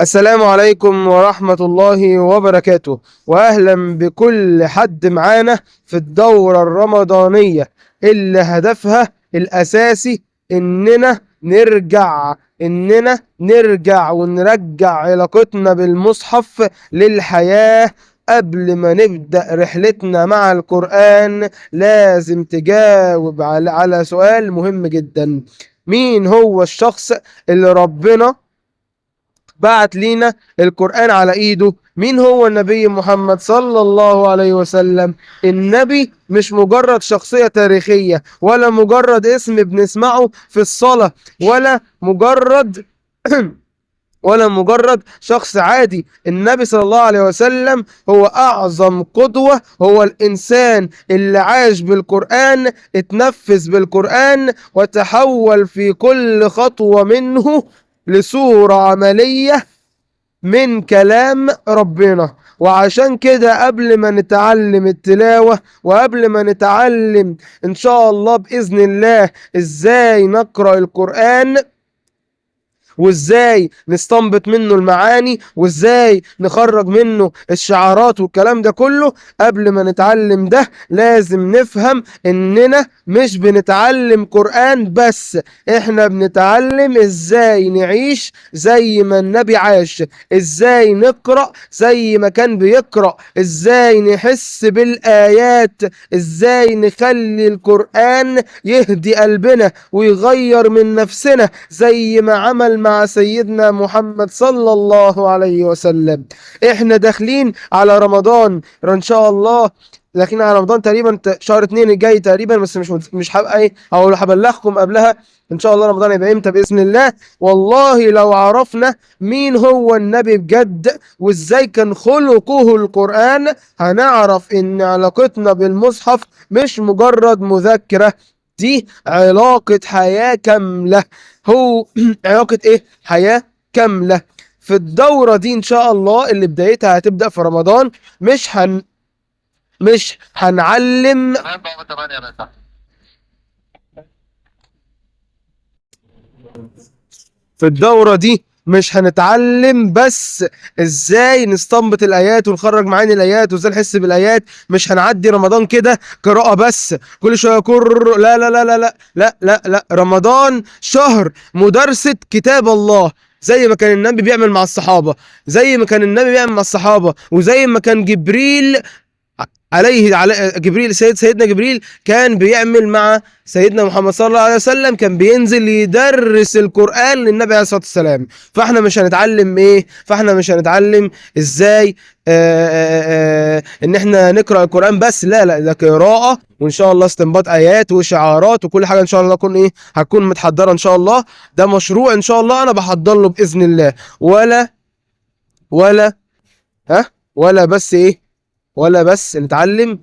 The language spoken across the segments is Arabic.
السلام عليكم ورحمة الله وبركاته، وأهلا بكل حد معانا في الدورة الرمضانية اللي هدفها الأساسي إننا نرجع ونرجع علاقتنا بالمصحف للحياة. قبل ما نبدأ رحلتنا مع القرآن لازم تجاوب على سؤال مهم جدا: مين هو الشخص اللي ربنا بعت لينا القرآن على ايده؟ مين هو النبي محمد صلى الله عليه وسلم؟ النبي مش مجرد شخصية تاريخية، ولا مجرد اسم بنسمعه في الصلاة، ولا مجرد شخص عادي. النبي صلى الله عليه وسلم هو أعظم قدوة، هو الإنسان اللي عاش بالقرآن، اتنفس بالقرآن، وتحول في كل خطوة منه لصورة عملية من كلام ربنا. وعشان كده قبل ما نتعلم التلاوة، وقبل ما نتعلم إن شاء الله بإذن الله إزاي نقرأ القرآن، وازاي نستنبط منه المعاني، وازاي نخرج منه الشعارات والكلام ده كله، قبل ما نتعلم ده لازم نفهم اننا مش بنتعلم قرآن بس، احنا بنتعلم ازاي نعيش زي ما النبي عاش، ازاي نقرأ زي ما كان بيقرأ، ازاي نحس بالآيات، ازاي نخلي القرآن يهدي قلبنا ويغير من نفسنا زي ما عمل مع سيدنا محمد صلى الله عليه وسلم. احنا داخلين على رمضان ان شاء الله، داخلين على رمضان تقريبا شهر 2 الجاي تقريبا، بس مش هبقى ايه، او هبلغكم قبلها ان شاء الله رمضان يبقى امتى باذن الله. والله لو عرفنا مين هو النبي بجد وازاي كان خلقه القرآن، هنعرف ان علاقتنا بالمصحف مش مجرد مذكرة، دي علاقة حياة كاملة. هو علاقة ايه؟ حياة كاملة. في الدورة دي ان شاء الله اللي بدايتها هتبدأ في رمضان، مش هنعلم في الدورة دي مش هنتعلم بس ازاي نستنبط الايات ونخرج معاني الايات وازاي نحس بالايات. مش هنعدي رمضان كده قراءة بس كل شوية لا لا لا لا لا لا لا لا. رمضان شهر مدارسة كتاب الله، زي ما كان النبي بيعمل مع الصحابة، وزي ما كان جبريل على جبريل، سيدنا جبريل كان بيعمل مع سيدنا محمد صلى الله عليه وسلم، كان بينزل يدرس القرآن للنبي عليه الصلاة والسلام. فاحنا مش هنتعلم ازاي ان احنا نقرأ القرآن بس، لا لا، ده قراءة وان شاء الله استنباط ايات وشعارات وكل حاجة ان شاء الله هتكون متحضرة ان شاء الله. ده مشروع ان شاء الله انا بحضر له بإذن الله. ولا ها ولا بس ايه، ولا بس نتعلم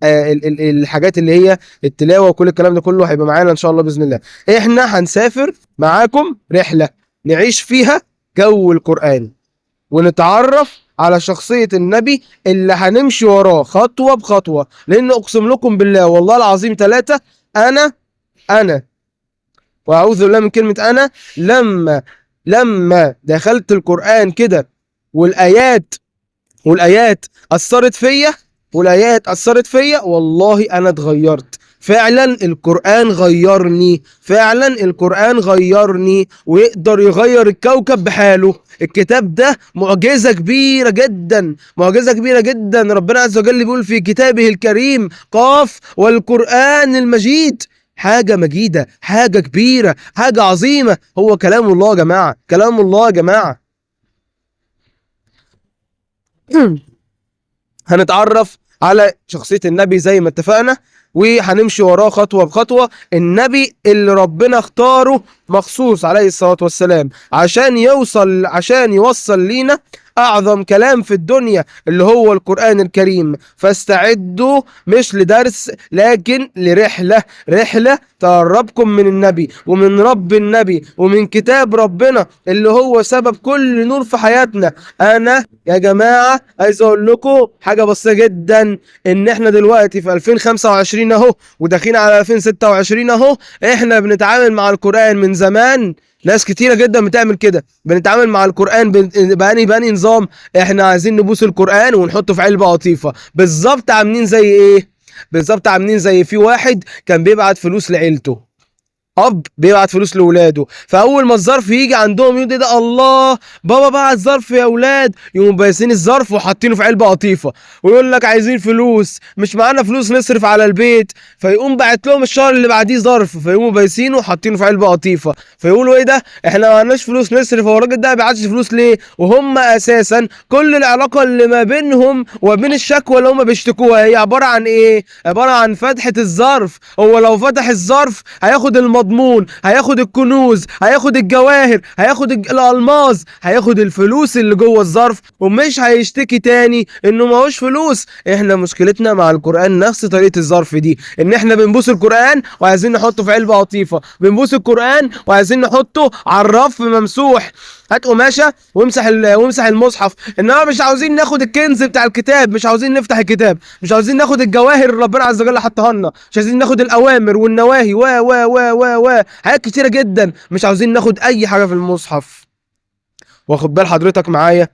الحاجات اللي هي التلاوة وكل الكلام ده كله هيبقى معانا ان شاء الله بإذن الله. احنا هنسافر معاكم رحلة نعيش فيها جو القرآن، ونتعرف على شخصية النبي اللي هنمشي وراه خطوة بخطوة. لان اقسم لكم بالله والله العظيم ثلاثة، انا واعوذ بالله من كلمة انا، لما دخلت القرآن كده والآيات أثرت فيا، والله أنا اتغيرت فعلا. القرآن غيرني ويقدر يغير الكوكب بحاله. الكتاب ده معجزة كبيرة جدا. ربنا عز وجل بيقول في كتابه الكريم: قاف والقرآن المجيد. حاجة مجيدة، حاجة كبيرة، حاجة عظيمة. هو كلام الله يا جماعة. هنتعرف على شخصية النبي زي ما اتفقنا، وهنمشي وراه خطوة بخطوة. النبي اللي ربنا اختاره مخصوص عليه الصلاة والسلام عشان يوصل لينا أعظم كلام في الدنيا اللي هو القرآن الكريم. فاستعدوا مش لدرس لكن رحلة تقربكم من النبي ومن رب النبي ومن كتاب ربنا اللي هو سبب كل نور في حياتنا. أنا يا جماعة عايز أقول لكم حاجة بسيطة جدا، إن إحنا دلوقتي في 2025 أهو وداخلين على 2026 أهو. إحنا بنتعامل مع القرآن من زمان ناس كتيرة جدا بتعمل كده. بنتعامل مع القرآن بأني نظام، احنا عايزين نبوس القرآن ونحطه في علبة قطيفة. بالظبط عاملين زي ايه؟ بالظبط عاملين زي في واحد كان بيبعت فلوس لعيلته، اب بيبعت فلوس لاولاده، فاول ما الظرف يجي عندهم يقول ده الله بابا بعت ظرف يا اولاد، يقوموا بايسين الظرف وحاطينه في علبه قطيفه، ويقول لك عايزين فلوس، مش معانا فلوس نصرف على البيت، فيقوم باعت لهم الشهر اللي بعديه ظرف، فيقوموا بايسينه وحاطينه في علبه قطيفه، فيقولوا ايه ده احنا ما عندناش فلوس نصرف، هو الراجل ده ما بيبعتش فلوس ليه؟ وهم اساسا كل العلاقه اللي ما بينهم وبين الشكوى اللي هم بيشتكوها هي عباره عن ايه؟ عباره عن فتحه الظرف. هو لو فتح الظرف هياخد المضمون، هياخد الكنوز، هياخد الجواهر، هياخد الالماظ، هياخد الفلوس اللي جوه الظرف، ومش هيشتكي تاني انه معهوش فلوس. احنا مشكلتنا مع القرآن نفس طريقة الظرف دي، ان احنا بنبوس القرآن وعايزين نحطه في علبة قطيفة، بنبوس القرآن وعايزين نحطه على الرف ممسوح. هات قماشه وامسح المصحف، انما مش عاوزين ناخد الكنز بتاع الكتاب، مش عاوزين نفتح الكتاب، مش عاوزين ناخد الجواهر اللي ربنا عز وجل حطها لنا، مش عايزين ناخد الاوامر والنواهي و حاجات كتيره جدا، مش عاوزين ناخد اي حاجه في المصحف. واخد بال حضرتك معايا؟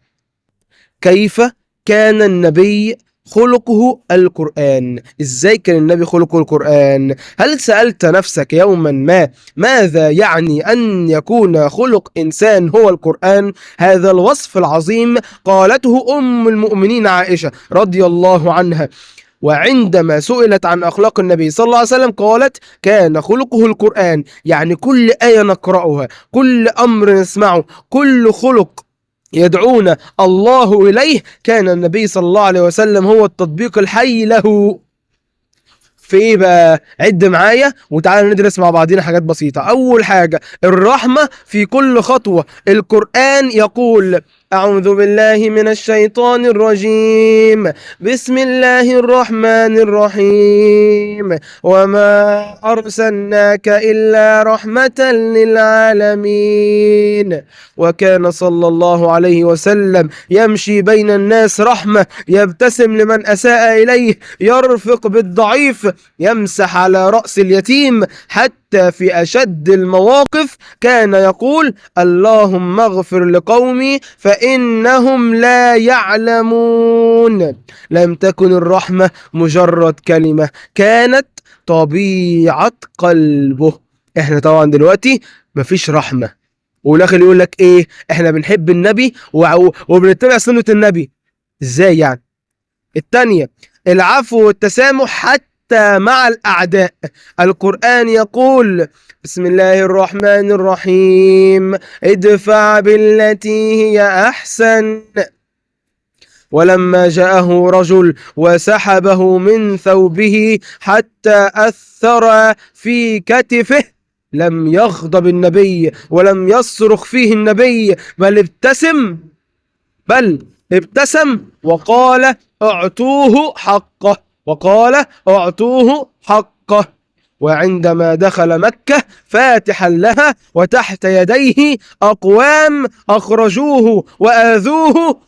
كيف كان النبي خلقه القرآن؟ ازاي كان النبي خلقه القرآن؟ هل سألت نفسك يوما ما ماذا يعني أن يكون خلق إنسان هو القرآن؟ هذا الوصف العظيم قالته أم المؤمنين عائشة رضي الله عنها، وعندما سئلت عن أخلاق النبي صلى الله عليه وسلم قالت كان خلقه القرآن، يعني كل آية نقرأها، كل أمر نسمعه، كل خلق يدعونا الله إليه كان النبي صلى الله عليه وسلم هو التطبيق الحي له. في ايه بقى؟ عد معايا وتعالى ندرس مع بعضينا حاجات بسيطة. أول حاجة الرحمة في كل خطوة. القرآن يقول أعوذ بالله من الشيطان الرجيم بسم الله الرحمن الرحيم وما أرسلناك إلا رحمة للعالمين. وكان صلى الله عليه وسلم يمشي بين الناس رحمة، يبتسم لمن أساء إليه، يرفق بالضعيف، يمسح على رأس اليتيم، حتى في أشد المواقف كان يقول اللهم اغفر لقومي فإنهم لا يعلمون. لم تكن الرحمة مجرد كلمة، كانت طبيعة قلبه. احنا طبعا دلوقتي مفيش رحمة، والاخر يقول لك ايه؟ احنا بنحب النبي وبنتبع سنة النبي. ازاي يعني؟ التانية العفو والتسامح حتى مع الأعداء. القرآن يقول بسم الله الرحمن الرحيم ادفع بالتي هي أحسن ولما جاءه رجل وسحبه من ثوبه حتى أثر في كتفه لم يغضب النبي ولم يصرخ فيه النبي، بل ابتسم وقال اعطوه حقه، وعندما دخل مكة فاتحا لها وتحت يديه أقوام أخرجوه وآذوه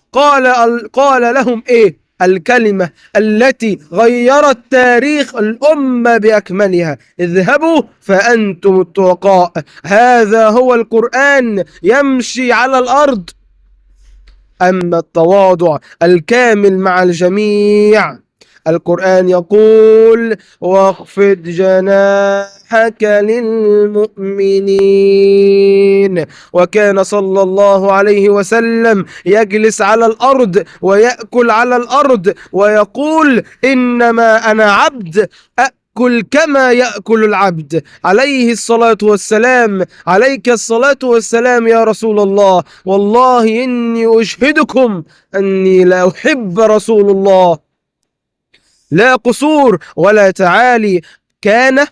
قال لهم إيه؟ الكلمة التي غيرت تاريخ الأمة بأكملها اذهبوا فأنتم الطلقاء. هذا هو القرآن يمشي على الأرض. أما التواضع الكامل مع الجميع، القرآن يقول واخفض جناحك للمؤمنين. وكان صلى الله عليه وسلم يجلس على الأرض ويأكل على الأرض ويقول إنما أنا عبد أكل كما يأكل العبد. عليه الصلاة والسلام، عليك الصلاة والسلام يا رسول الله، والله إني أشهدكم أني لا أحب رسول الله، لا قصور ولا تعالي. كان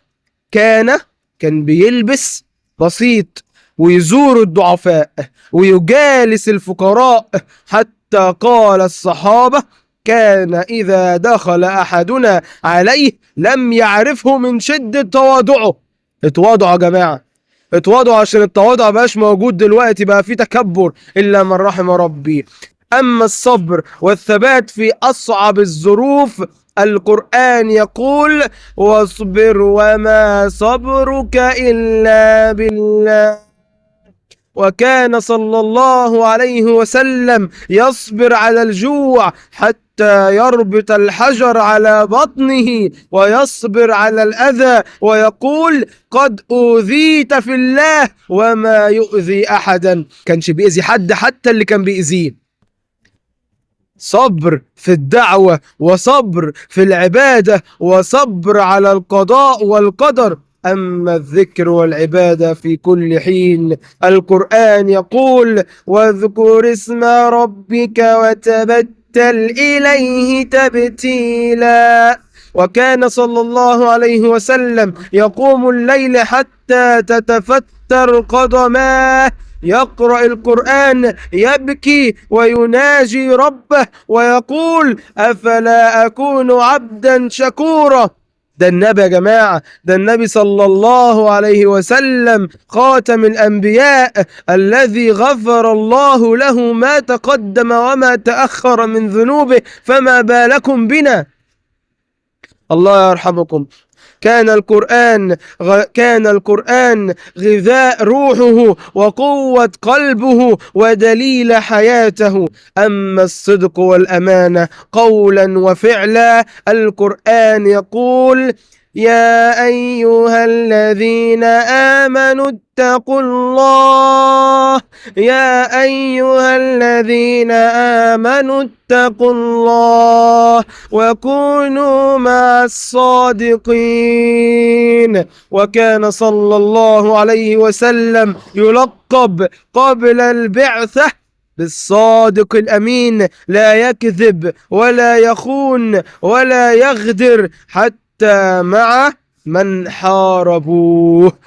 بيلبس بسيط ويزور الضعفاء ويجالس الفقراء، حتى قال الصحابة كان إذا دخل أحدنا عليه لم يعرفه من شدة تواضعه. اتواضعوا يا جماعة، اتواضعوا، عشان التواضع مبقاش موجود دلوقتي، بقى في تكبر إلا من رحم ربي. أما الصبر والثبات في أصعب الظروف، القرآن يقول واصبر وما صبرك إلا بالله وكان صلى الله عليه وسلم يصبر على الجوع حتى يربط الحجر على بطنه ويصبر على الأذى ويقول قد أوذيت في الله وما يؤذي أحدا. كانش بيأذي حد حتى اللي كان بيأذيه. صبر في الدعوة وصبر في العبادة وصبر على القضاء والقدر. أما الذكر والعبادة في كل حين. القرآن يقول واذكر اسم ربك وتبتل إليه تبتيلا. وكان صلى الله عليه وسلم يقوم الليل حتى تتفتر قدماه يقرأ القرآن يبكي ويناجي ربه ويقول أفلا أكون عبدا شكورا. ده النبي يا جماعة، ده النبي صلى الله عليه وسلم خاتم الأنبياء الذي غفر الله له ما تقدم وما تأخر من ذنوبه، فما بالكم بنا. الله يرحمكم. كان القرآن غذاء روحه وقوة قلبه ودليل حياته. أما الصدق والأمانة قولا وفعلا. القرآن يقول يا أيها الذين آمنوا اتقوا الله يا أيها الذين آمنوا اتقوا الله وكونوا مع الصادقين. وكان صلى الله عليه وسلم يلقب قبل البعثة بالصادق الأمين، لا يكذب ولا يخون ولا يغدر حتى مع من حاربوه.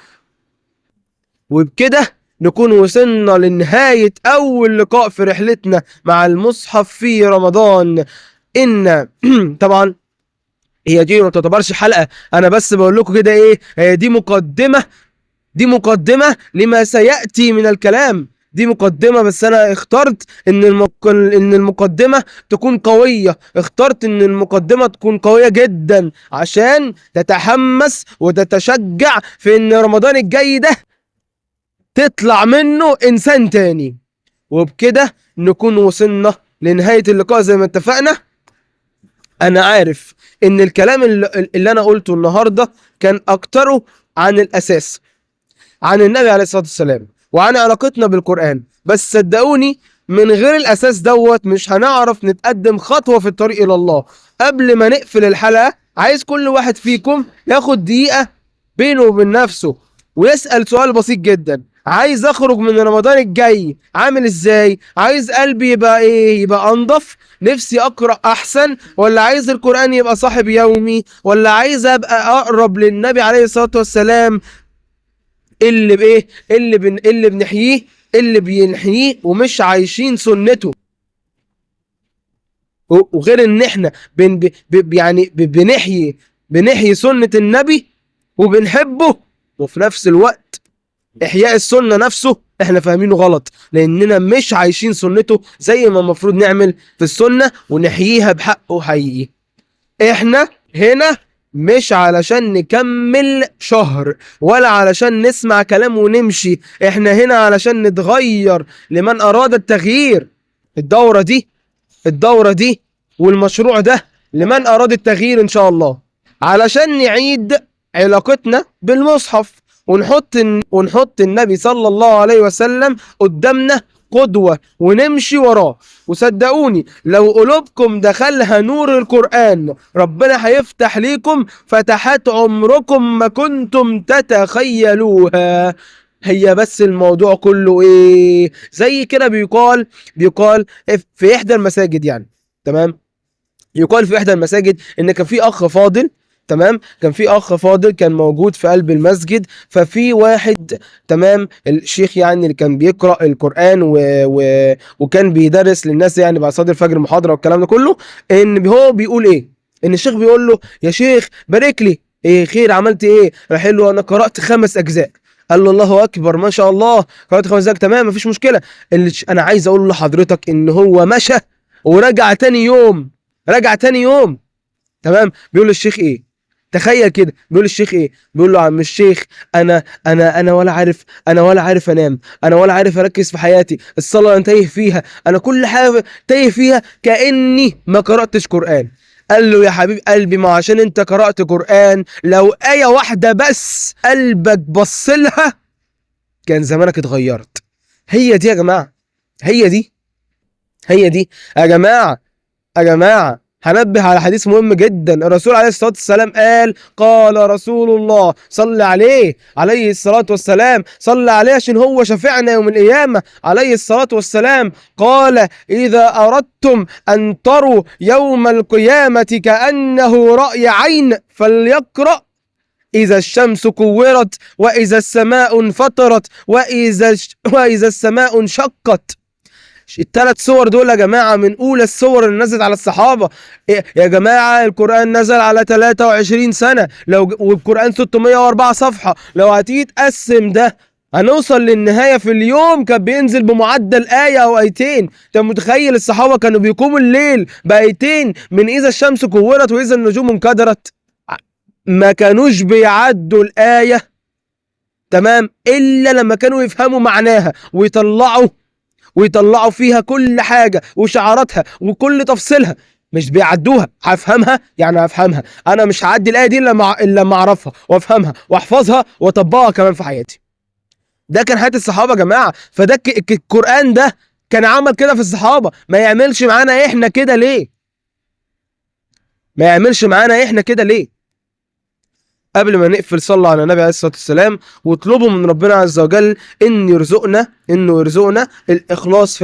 وبكده نكون وصلنا لنهاية أول لقاء في رحلتنا مع المصحف في رمضان. إن طبعا هي دي ما تعتبرش حلقة، أنا بس بقول لكم كده إيه، هي دي مقدمة لما سيأتي من الكلام. دي مقدمة، بس أنا اخترت إن المقدمة تكون قوية. اخترت إن المقدمة تكون قوية جدا عشان تتحمس وتتشجع في إن رمضان الجاي ده تطلع منه إنسان تاني. وبكده نكون وصلنا لنهاية اللقاء زي ما اتفقنا. أنا عارف إن الكلام اللي أنا قلته النهاردة كان أكتره عن الأساس، عن النبي عليه الصلاة والسلام وعن علاقتنا بالقرآن، بس صدقوني من غير الأساس دوت مش هنعرف نتقدم خطوة في الطريق إلى الله. قبل ما نقفل الحلقة عايز كل واحد فيكم ياخد دقيقة بينه وبين نفسه ويسأل سؤال بسيط جدا: عايز اخرج من رمضان الجاي عامل ازاي؟ عايز قلبي يبقى ايه؟ يبقى انضف؟ نفسي اقرأ احسن؟ ولا عايز القرآن يبقى صاحب يومي؟ ولا عايز ابقى اقرب للنبي عليه الصلاة والسلام اللي بايه اللي بنحييه، اللي بينحييه ومش عايشين سنته؟ وغير ان احنا بنحيي سنة النبي وبنحبه، وفي نفس الوقت احياء السنة نفسه احنا فاهمينه غلط، لاننا مش عايشين سنته زي ما المفروض نعمل في السنة ونحييها بحقه حقيقي. احنا هنا مش علشان نكمل شهر ولا علشان نسمع كلام ونمشي، احنا هنا علشان نتغير لمن اراد التغيير. الدورة دي والمشروع ده لمن اراد التغيير ان شاء الله، علشان نعيد علاقتنا بالمصحف ونحط النبي صلى الله عليه وسلم قدامنا قدوة ونمشي وراه. وصدقوني لو قلوبكم دخلها نور القرآن ربنا هيفتح ليكم فتحات عمركم ما كنتم تتخيلوها. هي بس الموضوع كله ايه؟ زي كده بيقال في احدى المساجد، يعني تمام، يقال في احدى المساجد ان كان في اخ فاضل، تمام، كان موجود في قلب المسجد. ففي واحد، تمام، الشيخ يعني اللي كان بيقرأ القرآن وكان بيدرس للناس يعني بعد صلاة الفجر محاضرة والكلام ده كله، ان هو بيقول ايه؟ ان الشيخ بيقول له يا شيخ بارك لي. ايه خير؟ عملت ايه؟ راح له انا قرأت 5 أجزاء. قال له الله اكبر ما شاء الله، قرأت 5 أجزاء، تمام مفيش مشكلة. انا عايز اقول لحضرتك ان هو مشى ورجع تاني يوم، تمام. بيقول للشيخ ايه؟ تخيل كده، بيقول الشيخ ايه؟ بيقول له عم الشيخ، انا ولا عارف انام، انا ولا عارف اركز في حياتي، الصلاه انا تايه فيها، انا كل حاجه تايه فيها كاني ما قراتش قران. قال له يا حبيب قلبي، ما عشان انت قرات قران، لو ايه واحده بس قلبك بص لها كان زمانك اتغيرت. هي دي يا جماعه، هي دي، هي دي يا جماعه. يا جماعة هنبه على حديث مهم جدا. الرسول عليه الصلاة والسلام قال رسول الله صلى عليه الصلاة والسلام، صلى عليه عشان هو شفيعنا يوم القيامة عليه الصلاة والسلام. قال إذا أردتم أن تروا يوم القيامة كأنه رأي عين فليقرأ إذا الشمس كورت، وإذا السماء انفطرت، وإذا السماء انشقت. الثلاث سور دول يا جماعة من أولى السور اللي نزلت على الصحابة. يا جماعة القرآن نزل على 23 سنة، والقرآن 604 صفحة، لو هتيجي تقسم ده هنوصل للنهاية في اليوم كان بينزل بمعدل آية أو آيتين. أنت متخيل الصحابة كانوا بيقوموا الليل بآيتين من إذا الشمس كورت وإذا النجوم انكدرت؟ ما كانوش بيعدوا الآية تمام إلا لما كانوا يفهموا معناها ويطلعوا فيها كل حاجة وشعاراتها وكل تفصيلها. مش بيعدوها، هفهمها يعني هفهمها، انا مش هعدي الايه دي الا لما اعرفها وافهمها واحفظها واطبقها كمان في حياتي. ده كان حياة الصحابة يا جماعة. فده القرآن ده كان عمل كده في الصحابة، ما يعملش معانا احنا كده ليه؟ ما يعملش معانا احنا كده ليه؟ قبل ما نقفل صلوا على النبي عليه الصلاة والسلام، واطلبوا من ربنا عز وجل انه يرزقنا الإخلاص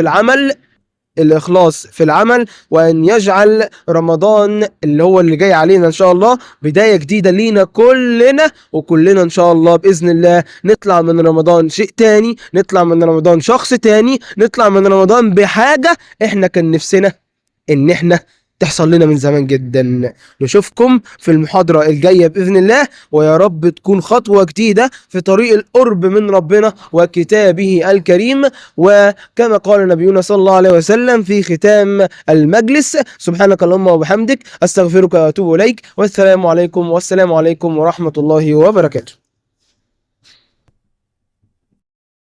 في العمل، وأن يجعل رمضان اللي هو اللي جاي علينا إن شاء الله بداية جديدة لينا كلنا، وكلنا إن شاء الله بإذن الله نطلع من رمضان شيء تاني، نطلع من رمضان شخص تاني، نطلع من رمضان بحاجة إحنا كان نفسنا إن إحنا تحصل لنا من زمان جدا. نشوفكم في المحاضرة الجاية بإذن الله، ويا رب تكون خطوة جديدة في طريق القرب من ربنا وكتابه الكريم. وكما قال نبينا صلى الله عليه وسلم في ختام المجلس: سبحانك اللهم وبحمدك أستغفرك وأتوب إليك، والسلام عليكم ورحمة الله وبركاته.